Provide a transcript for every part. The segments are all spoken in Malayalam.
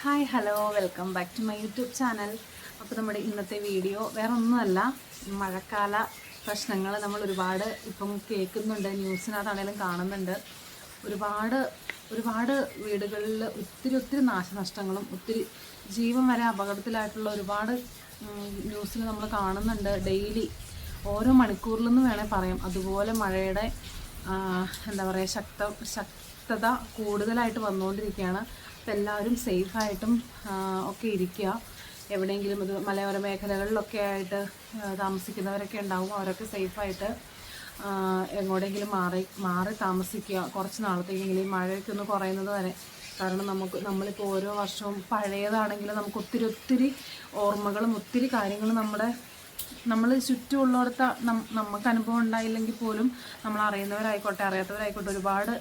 Hi hello welcome back to my YouTube channel. അപ്പോൾ നമ്മുടെ ഇന്നത്തെ വീഡിയോ വേറെ ഒന്നുമല്ല, മഴക്കാല പ്രശ്നങ്ങൾ നമ്മൾ ഒരുപാട് ഇപ്പം കേൾക്കുന്നുണ്ട്, ന്യൂസിനകത്താണെങ്കിലും കാണുന്നുണ്ട്. ഒരുപാട് വീടുകളിൽ ഒത്തിരി നാശനഷ്ടങ്ങളും ഒത്തിരി ജീവൻ വരെ അപകടത്തിലായിട്ടുള്ള ഒരുപാട് ന്യൂസിൽ നമ്മൾ കാണുന്നുണ്ട്. ഡെയിലി ഓരോ മണിക്കൂറിലെന്ന് വേണേൽ പറയാം. അതുപോലെ മഴയുടെ എന്താ പറയുക ശക്തത കൂടുതലായിട്ട് വന്നുകൊണ്ടിരിക്കുകയാണ്. അപ്പോൾ എല്ലാവരും സേഫായിട്ടും ഒക്കെ ഇരിക്കുക. എവിടെയെങ്കിലും ഇത് മലയോര മേഖലകളിലൊക്കെ ആയിട്ട് താമസിക്കുന്നവരൊക്കെ ഉണ്ടാവും. അവരൊക്കെ സേഫായിട്ട് എങ്ങോട്ടെങ്കിലും മാറി താമസിക്കുക കുറച്ച് നാളത്തേക്കെങ്കിലും, ഈ മഴയൊക്കെ ഒന്ന് കുറയുന്നത് വരെ. കാരണം നമ്മളിപ്പോൾ ഓരോ വർഷവും പഴയതാണെങ്കിൽ നമുക്ക് ഒത്തിരി ഓർമ്മകളും ഒത്തിരി കാര്യങ്ങളും നമ്മൾ ചുറ്റുമുള്ളിടത്ത് നമുക്ക് അനുഭവം ഉണ്ടായില്ലെങ്കിൽ പോലും നമ്മൾ അറിയുന്നവരായിക്കോട്ടെ അറിയാത്തവരായിക്കോട്ടെ ഒരുപാട്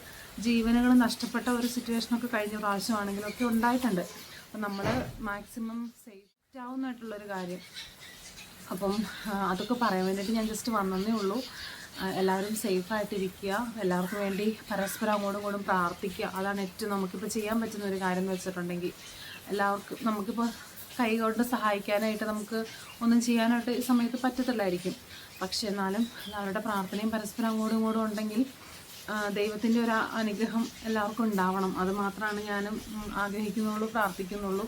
ജീവനുകൾ നഷ്ടപ്പെട്ട ഒരു സിറ്റുവേഷനൊക്കെ കഴിഞ്ഞ പ്രാവശ്യമാണെങ്കിലും ഒക്കെ ഉണ്ടായിട്ടുണ്ട്. അപ്പം നമ്മൾ മാക്സിമം സേഫ് ആവുന്നതായിട്ടുള്ളൊരു കാര്യം. അപ്പം അതൊക്കെ പറയാൻ വേണ്ടിയിട്ട് ഞാൻ ജസ്റ്റ് വന്നതേ ഉള്ളൂ. എല്ലാവരും സേഫായിട്ടിരിക്കുക, എല്ലാവർക്കും വേണ്ടി പരസ്പരം അങ്ങോട്ടും ഇങ്ങോട്ടും പ്രാർത്ഥിക്കുക. അതാണ് ഏറ്റവും നമുക്കിപ്പോൾ ചെയ്യാൻ പറ്റുന്ന ഒരു കാര്യം എന്ന് വെച്ചിട്ടുണ്ടെങ്കിൽ. എല്ലാവർക്കും നമുക്കിപ്പോൾ കൈകൊണ്ട് സഹായിക്കാനായിട്ട് നമുക്ക് ഒന്നും ചെയ്യാനായിട്ട് ഈ സമയത്ത് പറ്റത്തില്ലായിരിക്കും. പക്ഷെ എന്നാലും എല്ലാവരുടെ പ്രാർത്ഥനയും പരസ്പരം അങ്ങോട്ടും ഇങ്ങോട്ടും ഉണ്ടെങ്കിൽ ദൈവത്തിൻ്റെ ഒരു അനുഗ്രഹം എല്ലാവർക്കും ഉണ്ടാവണം. അത് മാത്രമാണ് ഞാനും ആഗ്രഹിക്കുന്നുള്ളൂ, പ്രാർത്ഥിക്കുന്നുള്ളൂ.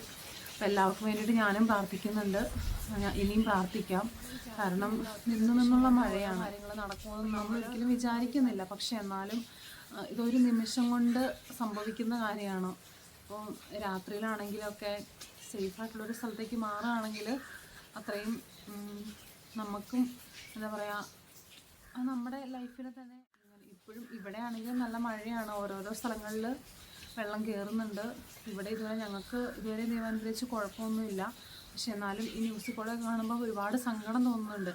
അപ്പോൾ എല്ലാവർക്കും വേണ്ടിയിട്ട് ഞാനും പ്രാർത്ഥിക്കുന്നുണ്ട്, ഇനിയും പ്രാർത്ഥിക്കാം. കാരണം നിന്നുള്ള മഴയാണ്, കാര്യങ്ങൾ നടക്കുമെന്ന് നമ്മൾ ഒരിക്കലും വിചാരിക്കുന്നില്ല. പക്ഷെ എന്നാലും ഇതൊരു നിമിഷം കൊണ്ട് സംഭവിക്കുന്ന കാര്യമാണ്. അപ്പോൾ രാത്രിയിലാണെങ്കിലൊക്കെ സേഫായിട്ടുള്ളൊരു സ്ഥലത്തേക്ക് മാറുകയാണെങ്കിൽ അത്രയും നമുക്കും എന്താ പറയുക, നമ്മുടെ ലൈഫിൽ തന്നെ. ഇപ്പോഴും ഇവിടെ ആണെങ്കിലും നല്ല മഴയാണ്, ഓരോരോ സ്ഥലങ്ങളിൽ വെള്ളം കയറുന്നുണ്ട്. ഇവിടെ ഞങ്ങൾക്ക് ഇതുവരെ ദൈവാനുഗ്രഹിച്ച് കുഴപ്പമൊന്നുമില്ല. പക്ഷെ എന്നാലും ഈ ന്യൂസിൽ കൂടെ കാണുമ്പോൾ ഒരുപാട് സങ്കടം തോന്നുന്നുണ്ട്.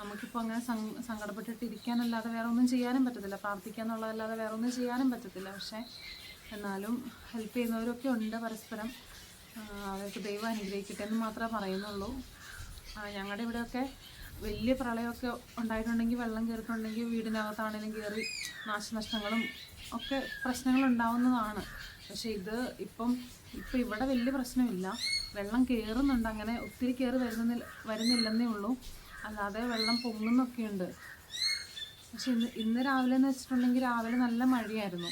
നമുക്കിപ്പോൾ അങ്ങനെ സങ്കടപ്പെട്ടിട്ടിരിക്കാനല്ലാതെ വേറെ ഒന്നും ചെയ്യാനും പറ്റത്തില്ല, പ്രാർത്ഥിക്കാന്നുള്ളതല്ലാതെ വേറെ ഒന്നും ചെയ്യാനും പറ്റത്തില്ല. പക്ഷേ എന്നാലും ഹെൽപ്പ് ചെയ്യുന്നവരൊക്കെ ഉണ്ട് പരസ്പരം. അവർക്ക് ദൈവം അനുഗ്രഹിക്കട്ടെ എന്ന് മാത്രമേ പറയുന്നുള്ളൂ. ഞങ്ങളുടെ ഇവിടെയൊക്കെ വലിയ പ്രളയമൊക്കെ ഉണ്ടായിട്ടുണ്ടെങ്കിൽ, വെള്ളം കയറിയിട്ടുണ്ടെങ്കിൽ വീടിനകത്താണെങ്കിലും കയറി നാശനഷ്ടങ്ങളും ഒക്കെ പ്രശ്നങ്ങളുണ്ടാവുന്നതാണ്. പക്ഷേ ഇപ്പം ഇവിടെ വലിയ പ്രശ്നമില്ല. വെള്ളം കയറുന്നുണ്ട്, അങ്ങനെ ഒത്തിരി കയറി വരുന്നില്ലെന്നേ ഉള്ളൂ. അല്ലാതെ വെള്ളം പൊങ്ങുന്നൊക്കെയുണ്ട്. പക്ഷെ ഇന്ന് രാവിലെ എന്ന് വെച്ചിട്ടുണ്ടെങ്കിൽ രാവിലെ നല്ല മഴയായിരുന്നു.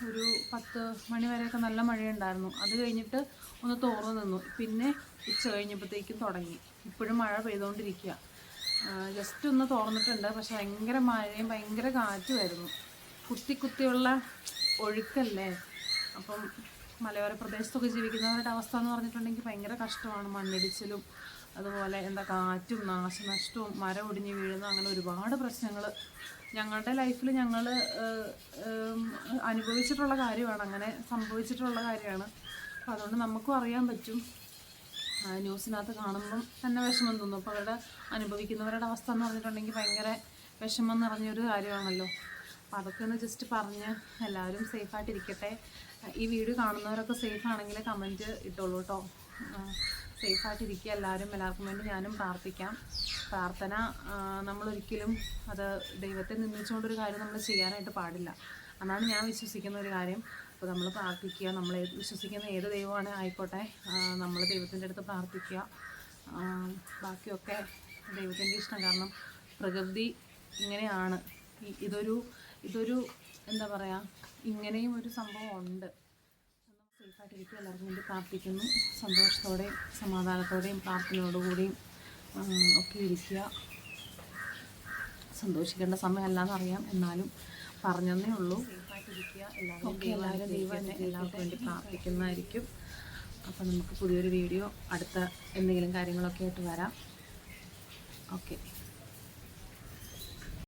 ഒരു 10 മണി വരെയൊക്കെ നല്ല മഴയുണ്ടായിരുന്നു. അത് കഴിഞ്ഞിട്ട് ഒന്ന് തോർന്നു നിന്നു. പിന്നെ ഉച്ച കഴിഞ്ഞപ്പോഴത്തേക്കും തുടങ്ങി. ഇപ്പോഴും മഴ പെയ്തുകൊണ്ടിരിക്കുക. ജസ്റ്റ് ഒന്ന് തോർന്നിട്ടുണ്ട്. പക്ഷെ ഭയങ്കര മഴയും ഭയങ്കര കാറ്റുമായിരുന്നു. കുത്തിയുള്ള ഒഴുക്കല്ലേ. അപ്പം മലയോര പ്രദേശത്തൊക്കെ ജീവിക്കുന്നവരുടെ അവസ്ഥ എന്ന് പറഞ്ഞിട്ടുണ്ടെങ്കിൽ ഭയങ്കര കഷ്ടമാണ്. മണ്ണിടിച്ചിലും അതുപോലെ കാറ്റും നാശനഷ്ടവും മരം ഒടിഞ്ഞ് വീഴുന്നു, അങ്ങനെ ഒരുപാട് പ്രശ്നങ്ങൾ ഞങ്ങളുടെ ലൈഫിൽ ഞങ്ങൾ അനുഭവിച്ചിട്ടുള്ള കാര്യമാണ്, അങ്ങനെ സംഭവിച്ചിട്ടുള്ള കാര്യമാണ്. അപ്പോൾ അതുകൊണ്ട് നമുക്കും അറിയാൻ പറ്റും. ന്യൂസിനകത്ത് കാണുമ്പം തന്നെ വിഷമം തോന്നും. അപ്പോൾ അനുഭവിക്കുന്നവരുടെ അവസ്ഥ എന്ന് പറഞ്ഞിട്ടുണ്ടെങ്കിൽ ഭയങ്കര വിഷമം നിറഞ്ഞൊരു കാര്യമാണല്ലോ. അപ്പോൾ അതൊക്കെ ഒന്ന് ജസ്റ്റ് പറഞ്ഞ് എല്ലാവരും സേഫായിട്ടിരിക്കട്ടെ. ഈ വീഡിയോ കാണുന്നവരൊക്കെ സേഫാണെങ്കിൽ കമൻറ്റ് ഇട്ടോളൂ കേട്ടോ. സേഫായിട്ടിരിക്കുക എല്ലാവർക്കും വേണ്ടി ഞാനും പ്രാർത്ഥിക്കാം. പ്രാർത്ഥന നമ്മളൊരിക്കലും അത് ദൈവത്തെ നിന്ദിച്ചുകൊണ്ടൊരു കാര്യം നമ്മൾ ചെയ്യാനായിട്ട് പാടില്ല. അതാണ് ഞാൻ വിശ്വസിക്കുന്ന ഒരു കാര്യം. അപ്പോൾ നമ്മൾ പ്രാർത്ഥിക്കുക, നമ്മൾ വിശ്വസിക്കുന്ന ഏത് ദൈവമാണ് ആയിക്കോട്ടെ, നമ്മൾ ദൈവത്തിൻ്റെ അടുത്ത് പ്രാർത്ഥിക്കുക. ബാക്കിയൊക്കെ ദൈവത്തിൻ്റെ ഇഷ്ടം. കാരണം പ്രകൃതി ഇങ്ങനെയാണ്. ഇതൊരു എന്താ പറയുക, ഇങ്ങനെയും ഒരു സംഭവം ഉണ്ട്. സേഫായിട്ടിരിക്കുക, എല്ലാവർക്കും വേണ്ടി പ്രാർത്ഥിക്കുന്നു. സന്തോഷത്തോടെയും സമാധാനത്തോടെയും പ്രാർത്ഥനയോടുകൂടിയും ഒക്കെ ഇരിക്കുക. സന്തോഷിക്കേണ്ട സമയമല്ലാന്നറിയാം, എന്നാലും പറഞ്ഞതേ ഉള്ളൂ. സേഫായിട്ടിരിക്കുക, എല്ലാവരും ദൈവം എല്ലാവർക്കും വേണ്ടി പ്രാർത്ഥിക്കുന്നതായിരിക്കും. അപ്പം നമുക്ക് പുതിയൊരു വീഡിയോ അടുത്ത എന്തെങ്കിലും കാര്യങ്ങളൊക്കെ ആയിട്ട് വരാം. ഓക്കെ.